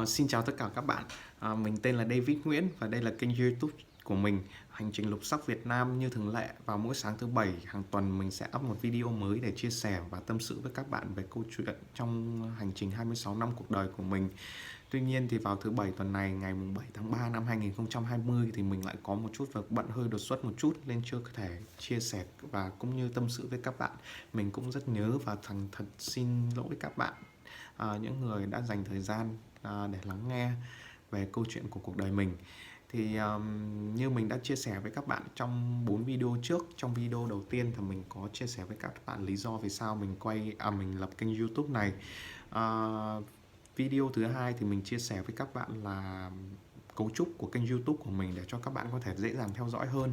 Xin chào tất cả các bạn. Mình tên là David Nguyễn và đây là kênh YouTube của mình, Hành trình lục sắc Việt Nam. Như thường lệ, vào mỗi sáng thứ bảy hàng tuần mình sẽ up một video mới để chia sẻ và tâm sự với các bạn về câu chuyện trong hành trình 26 năm cuộc đời của mình. Tuy nhiên thì vào thứ bảy tuần này, ngày 7 tháng 3 năm 2020 thì mình lại có một chút việc bận hơi đột xuất một chút nên chưa có thể chia sẻ và cũng như tâm sự với các bạn. Mình cũng rất nhớ và thành thật xin lỗi các bạn, những người đã dành thời gian để lắng nghe về câu chuyện của cuộc đời mình. Thì như mình đã chia sẻ với các bạn trong 4 video trước, trong video đầu tiên thì mình có chia sẻ với các bạn lý do vì sao mình lập kênh YouTube này. Video thứ hai thì mình chia sẻ với các bạn là cấu trúc của kênh YouTube của mình để cho các bạn có thể dễ dàng theo dõi hơn.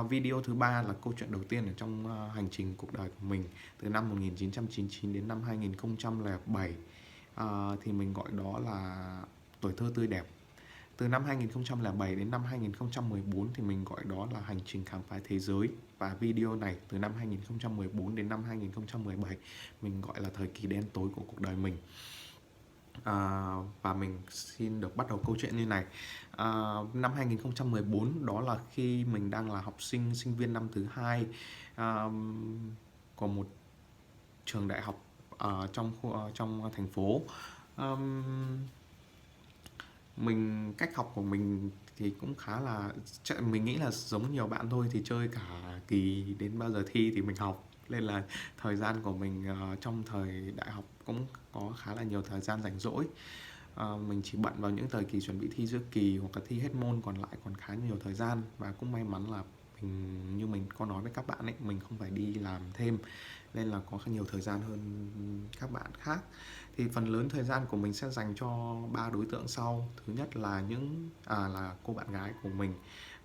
Video thứ ba là câu chuyện đầu tiên ở trong hành trình cuộc đời của mình từ năm 1999 đến năm 2007. Thì mình gọi đó là tuổi thơ tươi đẹp. Từ năm 2007 đến năm 2014 thì mình gọi đó là hành trình khám phá thế giới. Và video này từ năm 2014 đến năm 2017 mình gọi là thời kỳ đen tối của cuộc đời mình. Và mình xin được bắt đầu câu chuyện như này. Năm 2014 đó là khi mình đang là học sinh viên năm thứ hai của một trường đại học trong thành phố. Cách học của mình thì cũng khá là, mình nghĩ là giống nhiều bạn thôi, thì chơi cả kỳ đến bao giờ thi thì mình học, nên là thời gian của mình trong thời đại học cũng có khá là nhiều thời gian rảnh rỗi. Mình chỉ bận vào những thời kỳ chuẩn bị thi giữa kỳ hoặc là thi hết môn, còn lại còn khá nhiều thời gian. Và cũng may mắn là như mình có nói với các bạn ấy, mình không phải đi làm thêm nên là có nhiều thời gian hơn các bạn khác. Thì phần lớn thời gian của mình sẽ dành cho ba đối tượng sau. Thứ nhất là là cô bạn gái của mình.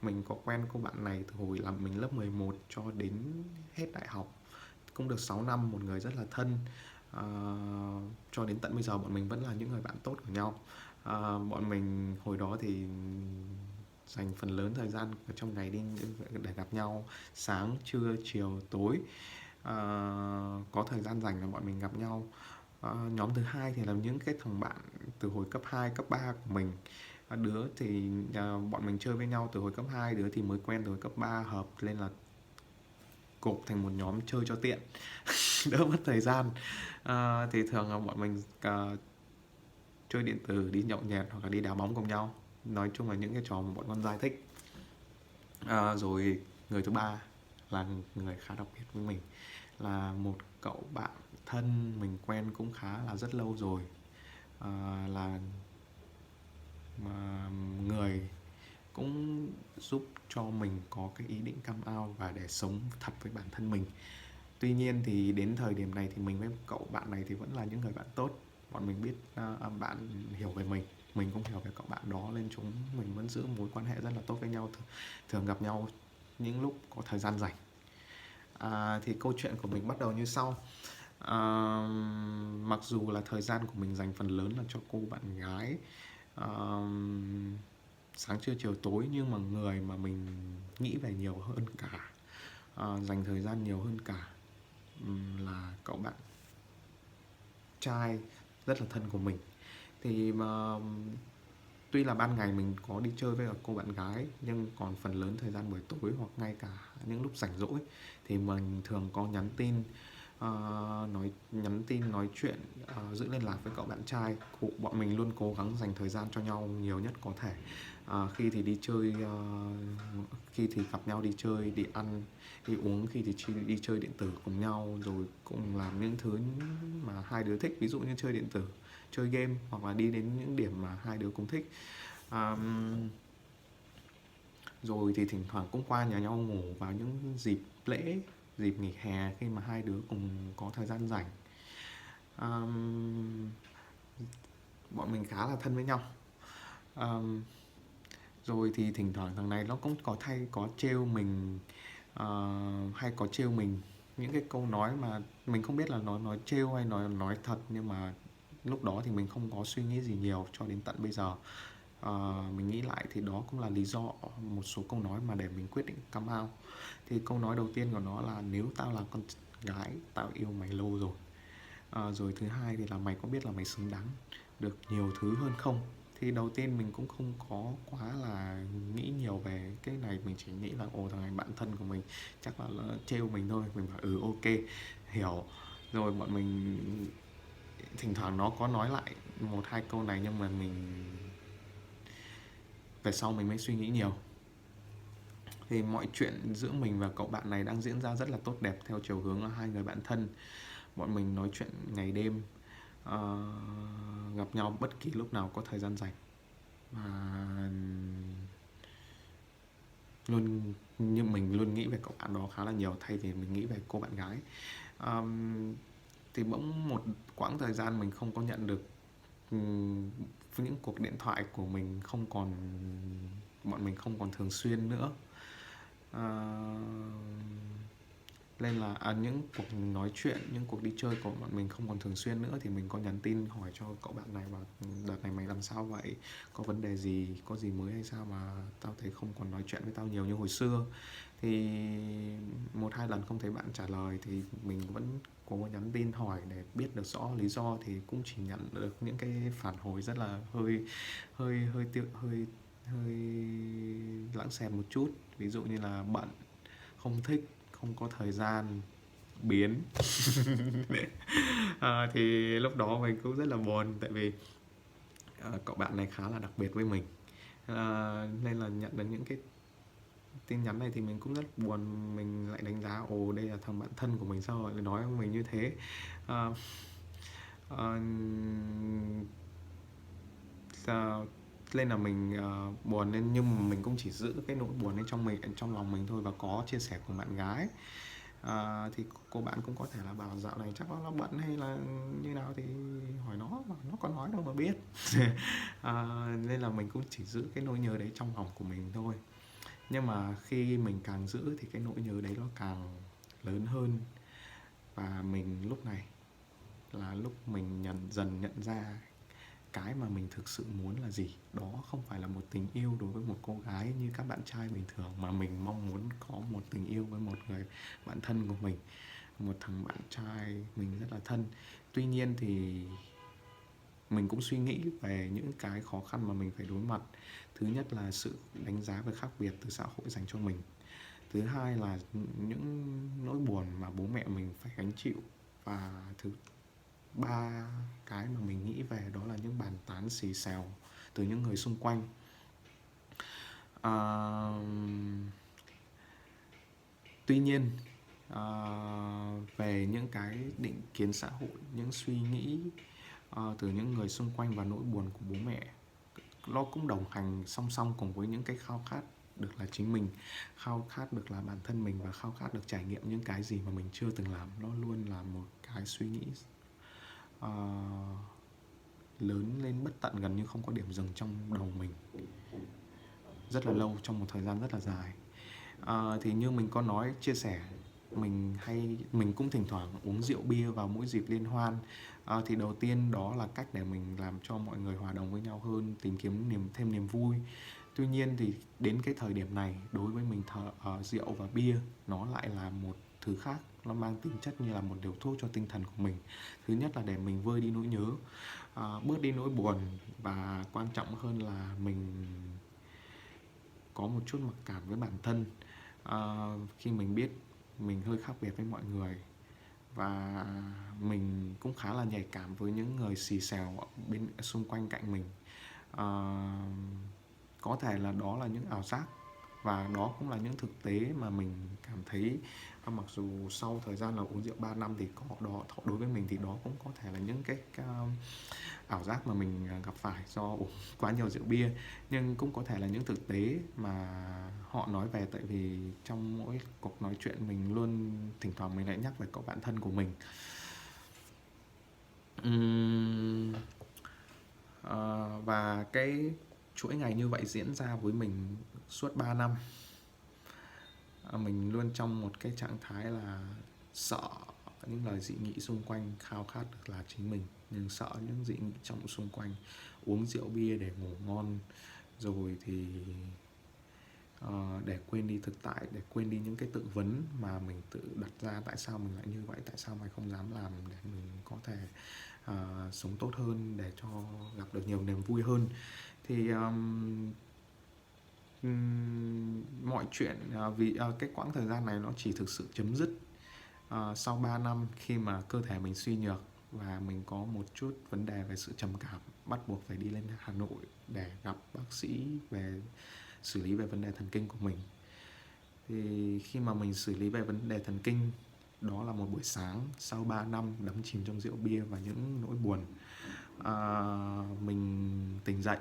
Mình có quen cô bạn này từ hồi là mình lớp 11 cho đến hết đại học, cũng được 6 năm, một người rất là thân. Cho đến tận bây giờ bọn mình vẫn là những người bạn tốt của nhau. Bọn mình hồi đó thì dành phần lớn thời gian ở trong ngày đi để gặp nhau, sáng, trưa, chiều, tối. Có thời gian rảnh là bọn mình gặp nhau. Nhóm thứ hai thì là những cái thằng bạn từ hồi cấp 2, cấp 3 của mình. Đứa thì bọn mình chơi với nhau từ hồi cấp 2, đứa thì mới quen từ hồi cấp 3, hợp lên là gộp thành một nhóm chơi cho tiện đỡ mất thời gian. Thì thường là bọn mình chơi điện tử, đi nhậu nhẹt hoặc là đi đá bóng cùng nhau. Nói chung là những cái trò mà bọn con trai thích. Rồi người thứ ba là người khá đặc biệt với mình, là một cậu bạn thân mình quen cũng khá là rất lâu rồi. Là người cũng giúp cho mình có cái ý định come out và để sống thật với bản thân mình. Tuy nhiên thì đến thời điểm này thì mình với cậu bạn này thì vẫn là những người bạn tốt. Bọn mình biết bạn hiểu về mình cũng hiểu về cậu bạn đó, nên chúng mình vẫn giữ mối quan hệ rất là tốt với nhau, thường gặp nhau những lúc có thời gian rảnh. Thì câu chuyện của mình bắt đầu như sau. Mặc dù là thời gian của mình dành phần lớn là cho cô bạn gái, sáng trưa chiều tối, nhưng mà người mà mình nghĩ về nhiều hơn cả, dành thời gian nhiều hơn cả, là cậu bạn trai rất là thân của mình. Thì mà tuy là ban ngày mình có đi chơi với cô bạn gái, nhưng còn phần lớn thời gian buổi tối hoặc ngay cả những lúc rảnh rỗi thì mình thường có nhắn tin nói chuyện, giữ liên lạc với cậu bạn trai. Bọn mình luôn cố gắng dành thời gian cho nhau nhiều nhất có thể. Khi thì đi chơi, khi thì gặp nhau đi chơi, đi ăn, đi uống, khi thì đi chơi điện tử cùng nhau, rồi cùng làm những thứ mà hai đứa thích, ví dụ như chơi điện tử, chơi game, hoặc là đi đến những điểm mà hai đứa cùng thích. Rồi thì thỉnh thoảng cũng qua nhà nhau ngủ vào những dịp lễ, dịp nghỉ hè, khi mà hai đứa cùng có thời gian rảnh. Bọn mình khá là thân với nhau. Rồi thì thỉnh thoảng thằng này nó cũng có trêu mình, hay có trêu mình những cái câu nói mà mình không biết là nó nói trêu hay nói thật, nhưng mà lúc đó thì mình không có suy nghĩ gì nhiều cho đến tận bây giờ. Mình nghĩ lại thì đó cũng là lý do một số câu nói mà để mình quyết định come out. Thì câu nói đầu tiên của nó là: nếu tao là con gái, tao yêu mày lâu rồi. Rồi thứ hai thì là: mày có biết là mày xứng đáng được nhiều thứ hơn không. Thì đầu tiên mình cũng không có quá là nghĩ nhiều về cái này, mình chỉ nghĩ là thằng này bạn thân của mình, chắc là nó trêu mình thôi. Mình bảo ok, hiểu. Rồi bọn mình thỉnh thoảng nó có nói lại một hai câu này, nhưng mà mình về sau mình mới suy nghĩ nhiều. Thì mọi chuyện giữa mình và cậu bạn này đang diễn ra rất là tốt đẹp, theo chiều hướng là hai người bạn thân. Bọn mình nói chuyện ngày đêm, ờ, gặp nhau bất kỳ lúc nào có thời gian rảnh. Và luôn, nhưng mình luôn nghĩ về cậu bạn đó khá là nhiều thay vì mình nghĩ về cô bạn gái. Thì bỗng một quãng thời gian mình không có nhận được những cuộc điện thoại của mình, bọn mình không còn thường xuyên nữa. Nên là những cuộc nói chuyện, những cuộc đi chơi của bọn mình không còn thường xuyên nữa. Thì mình có nhắn tin hỏi cho cậu bạn này và đợt này mày làm sao vậy, có vấn đề gì, có gì mới hay sao mà tao thấy không còn nói chuyện với tao nhiều như hồi xưa. Thì một hai lần không thấy bạn trả lời thì mình vẫn có nhắn tin hỏi để biết được rõ lý do. Thì cũng chỉ nhận được những cái phản hồi rất là hơi hơi hơi tiêu hơi hơi lãng xẹt một chút, ví dụ như là bận, không thích, không có thời gian, biến. Thì lúc đó mình cũng rất là buồn, tại vì cậu bạn này khá là đặc biệt với mình. Nên là nhận được những cái tin nhắn này thì mình cũng rất buồn. Mình lại đánh giá đây là thằng bạn thân của mình, sao lại nói với mình như thế. à, à, Nên là mình buồn, nên nhưng mà mình cũng chỉ giữ cái nỗi buồn ấy trong lòng mình thôi, và có chia sẻ cùng bạn gái. Thì cô bạn cũng có thể là bảo dạo này chắc nó bận hay là như nào thì hỏi nó, mà nó có nói đâu mà biết. Nên là mình cũng chỉ giữ cái nỗi nhớ đấy trong lòng của mình thôi. Nhưng mà khi mình càng giữ thì cái nỗi nhớ đấy nó càng lớn hơn. Và mình lúc này là lúc mình dần nhận ra cái mà mình thực sự muốn là gì. Đó không phải là một tình yêu đối với một cô gái như các bạn trai bình thường, mà mình mong muốn có một tình yêu với một người bạn thân của mình, một thằng bạn trai mình rất là thân. Tuy nhiên thì mình cũng suy nghĩ về những cái khó khăn mà mình phải đối mặt. Thứ nhất là sự đánh giá về khác biệt từ xã hội dành cho mình. Thứ hai là những nỗi buồn mà bố mẹ mình phải gánh chịu. Và thứ ba, cái mà mình nghĩ về đó là những bàn tán xì xèo từ những người xung quanh. à, Tuy nhiên về những cái định kiến xã hội, những suy nghĩ từ những người xung quanh và nỗi buồn của bố mẹ, nó cũng đồng hành song song cùng với những cái khao khát được là chính mình, khao khát được là bản thân mình, và khao khát được trải nghiệm những cái gì mà mình chưa từng làm. Nó luôn là một cái suy nghĩ lớn lên bất tận, gần như không có điểm dừng trong đầu mình, rất là lâu, trong một thời gian rất là dài. Thì như mình có nói, chia sẻ, mình cũng thỉnh thoảng uống rượu bia vào mỗi dịp liên hoan. Thì đầu tiên đó là cách để mình làm cho mọi người hòa đồng với nhau hơn, tìm kiếm thêm niềm vui. Tuy nhiên thì đến cái thời điểm này, đối với mình rượu và bia nó lại là một thứ khác. Nó mang tính chất như là một liều thuốc cho tinh thần của mình. Thứ nhất là để mình vơi đi nỗi nhớ, bớt đi nỗi buồn, và quan trọng hơn là mình có một chút mặc cảm với bản thân. Khi mình biết mình hơi khác biệt với mọi người, và mình cũng khá là nhạy cảm với những người xì xèo bên xung quanh cạnh mình. Có thể là đó là những ảo giác, và đó cũng là những thực tế mà mình cảm thấy. Mặc dù sau thời gian là uống rượu 3 năm thì đối với mình thì đó cũng có thể là những cái ảo giác mà mình gặp phải do uống quá nhiều rượu bia. Nhưng cũng có thể là những thực tế mà họ nói về, tại vì trong mỗi cuộc nói chuyện mình luôn thỉnh thoảng mình lại nhắc về cậu bạn thân của mình. Và cái chuỗi ngày như vậy diễn ra với mình suốt 3 năm. Mình luôn trong một cái trạng thái là sợ những lời dị nghị xung quanh, khao khát được là chính mình, nhưng sợ những dị nghị trong xung quanh. Uống rượu bia để ngủ ngon, rồi thì để quên đi thực tại, để quên đi những cái tự vấn mà mình tự đặt ra. Tại sao mình lại như vậy, tại sao mày không dám làm để mình có thể sống tốt hơn, để cho gặp được nhiều niềm vui hơn. Thì mọi chuyện vì cái quãng thời gian này nó chỉ thực sự chấm dứt sau 3 năm, khi mà cơ thể mình suy nhược và mình có một chút vấn đề về sự trầm cảm, bắt buộc phải đi lên Hà Nội để gặp bác sĩ về xử lý về vấn đề thần kinh của mình. Thì khi mà mình xử lý về vấn đề thần kinh, đó là một buổi sáng sau 3 năm đắm chìm trong rượu bia và những nỗi buồn, mình tỉnh dậy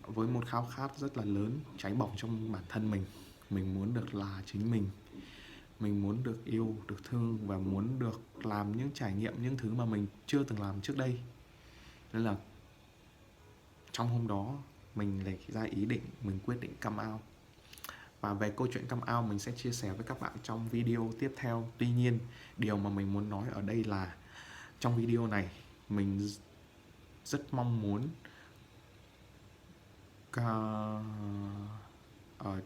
với một khao khát rất là lớn, cháy bỏng trong bản thân mình. Mình muốn được là chính mình muốn được yêu, được thương và muốn được làm những trải nghiệm, những thứ mà mình chưa từng làm trước đây. Nên là trong hôm đó mình lấy ra ý định, mình quyết định come out. Và về câu chuyện come out mình sẽ chia sẻ với các bạn trong video tiếp theo. Tuy nhiên, điều mà mình muốn nói ở đây là trong video này mình rất mong muốn ở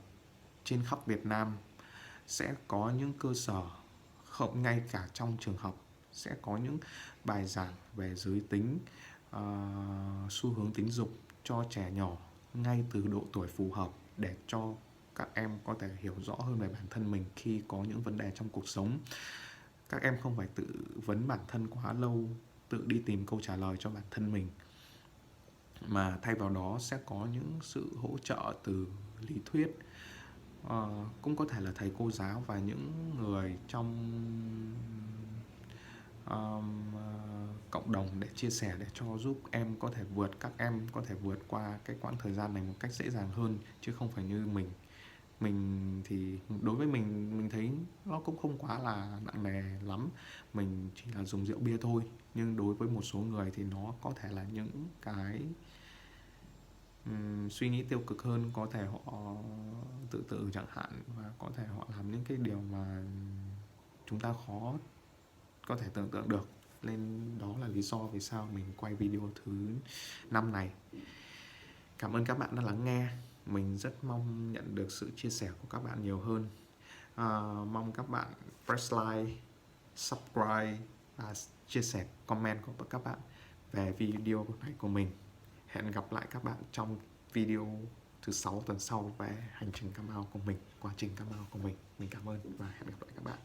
trên khắp Việt Nam sẽ có những cơ sở, không ngay cả trong trường học sẽ có những bài giảng về giới tính, xu hướng tính dục cho trẻ nhỏ ngay từ độ tuổi phù hợp, để cho các em có thể hiểu rõ hơn về bản thân mình khi có những vấn đề trong cuộc sống. Các em không phải tự vấn bản thân quá lâu, tự đi tìm câu trả lời cho bản thân mình, mà thay vào đó sẽ có những sự hỗ trợ từ lý thuyết, cũng có thể là thầy cô giáo và những người trong cộng đồng để chia sẻ, để cho giúp các em có thể vượt qua cái quãng thời gian này một cách dễ dàng hơn, chứ không phải như mình thì đối với mình thấy nó cũng không quá là nặng nề lắm, mình chỉ là dùng rượu bia thôi. Nhưng đối với một số người thì nó có thể là những cái suy nghĩ tiêu cực hơn, có thể họ tự tử chẳng hạn, và có thể họ làm những cái điều mà chúng ta khó có thể tưởng tượng được. Nên đó là lý do vì sao mình quay video thứ 5 này. Cảm ơn các bạn đã lắng nghe. Mình rất mong nhận được sự chia sẻ của các bạn nhiều hơn. Mong các bạn press like, subscribe và chia sẻ comment của các bạn về video này của mình. Hẹn gặp lại các bạn trong video thứ 6 tuần sau về hành trình come out của mình, quá trình come out của mình. Mình cảm ơn và hẹn gặp lại các bạn.